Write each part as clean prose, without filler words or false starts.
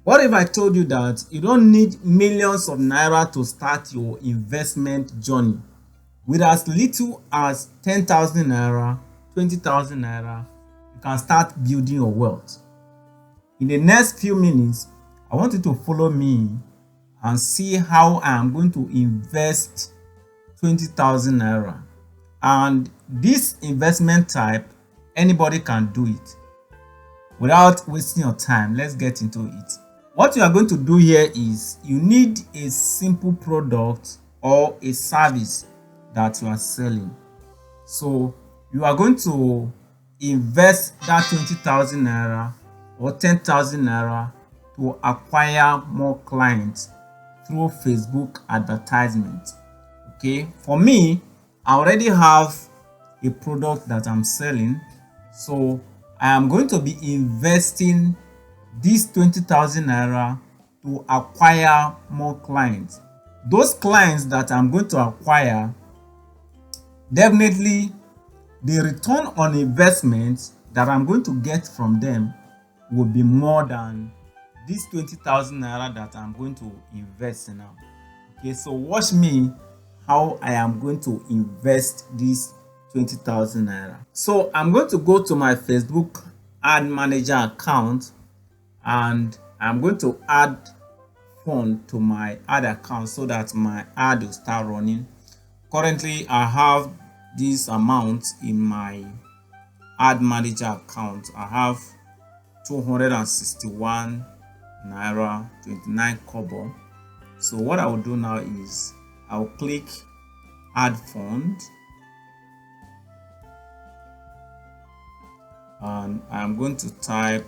What if I told you that you don't need millions of naira to start your investment journey? With as little as 10,000 naira, 20,000 naira, you can start building your wealth. In the next few minutes, I want you to follow me and see how I am going to invest 20,000 naira. And this investment type, anybody can do it. Without wasting your time, let's get into it. What you are going to do here is you need a simple product or a service that you are selling. So you are going to invest that 20,000 naira or 10,000 naira to acquire more clients through Facebook advertisement. Okay, for me, I already have a product that I'm selling, so I am going to be investing this 20,000 naira to acquire more clients. Those clients that I'm going to acquire, definitely the return on investment that I'm going to get from them will be more than this 20,000 naira that I'm going to invest now. Okay, so watch me how I am going to invest this 20,000 naira. So I'm going to go to my Facebook ad manager account and I'm going to add fund to my ad account so that my ad will start running. Currently, I have this amount in my ad manager account. I have 261 naira 29 kobo. So what I will do now is I'll click add fund and I'm going to type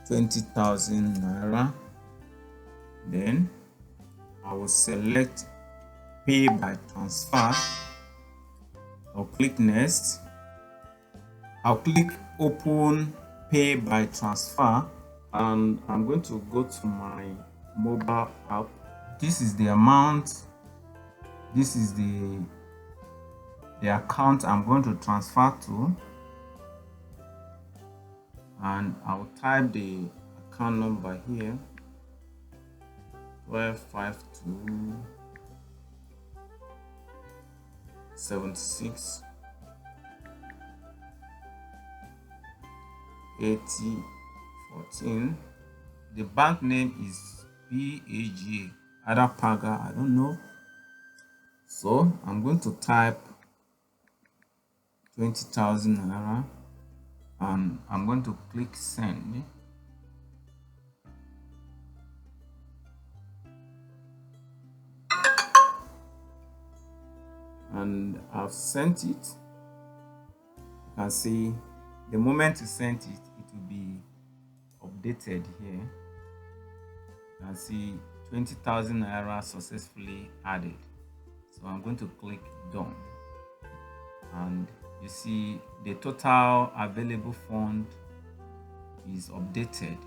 20,000 naira. Then I will select pay by transfer. I'll click next. I'll click open pay by transfer and I'm going to go to my mobile app. This is the amount. This is the account I'm going to transfer to, and I'll type the account number here, 1252 76 80 14. The bank name is BAG, either Paga, I don't know. So I'm going to type 20,000 naira and I'm going to click send. And I've sent it. You can see the moment you sent it, it will be updated here. You can see 20,000 naira successfully added. So I'm going to click done. And you see the total available fund is updated.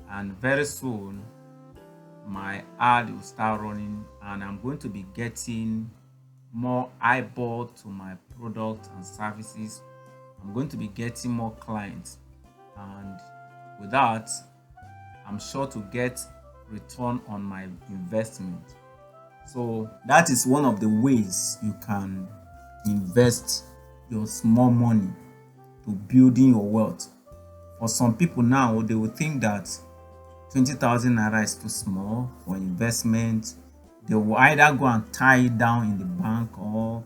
And very soon, my ad will start running and I'm going to be getting more eyeball to my product and services. I'm going to be getting more clients, and with that I'm sure to get return on my investment. So that is one of the ways you can invest your small money to building your wealth. For some people now, they will think that 20,000 naira is too small for investment. They will either go and tie it down in the bank or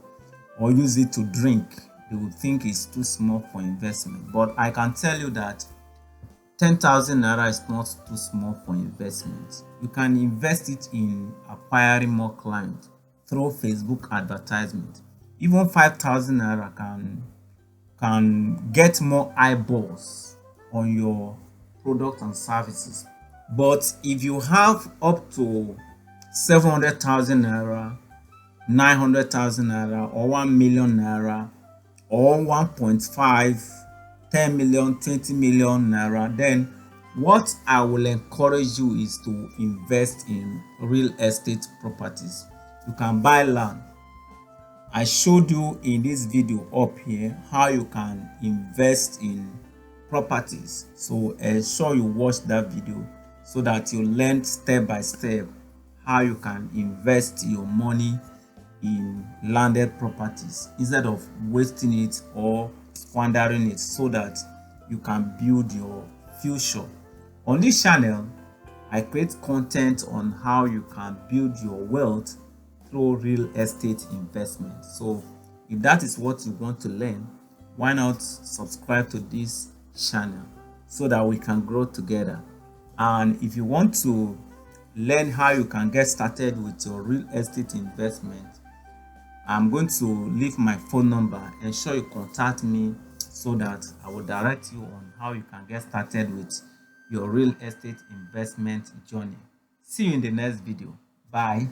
use it to drink. They will think it's too small for investment. But I can tell you that 10,000 naira is not too small for investment. You can invest it in acquiring more clients through Facebook advertisement. Even 5,000 naira can get more eyeballs on your product and services. But if you have up to 700,000 naira, 900,000 naira, or 1 million naira, or 1.5, 10 million, 20 million naira, then what I will encourage you is to invest in real estate properties. You can buy land. I showed you in this video up here how you can invest in properties, so ensure you watch that video so that you learn step by step how you can invest your money in landed properties instead of wasting it or squandering it, so that you can build your future. On this channel, I create content on how you can build your wealth through real estate investment. So if that is what you want to learn, why not subscribe to this channel so that we can grow together? And if you want to learn how you can get started with your real estate investment, I'm going to leave my phone number. Ensure you contact me so that I will direct you on how you can get started with your real estate investment journey. See you in the next video. Bye.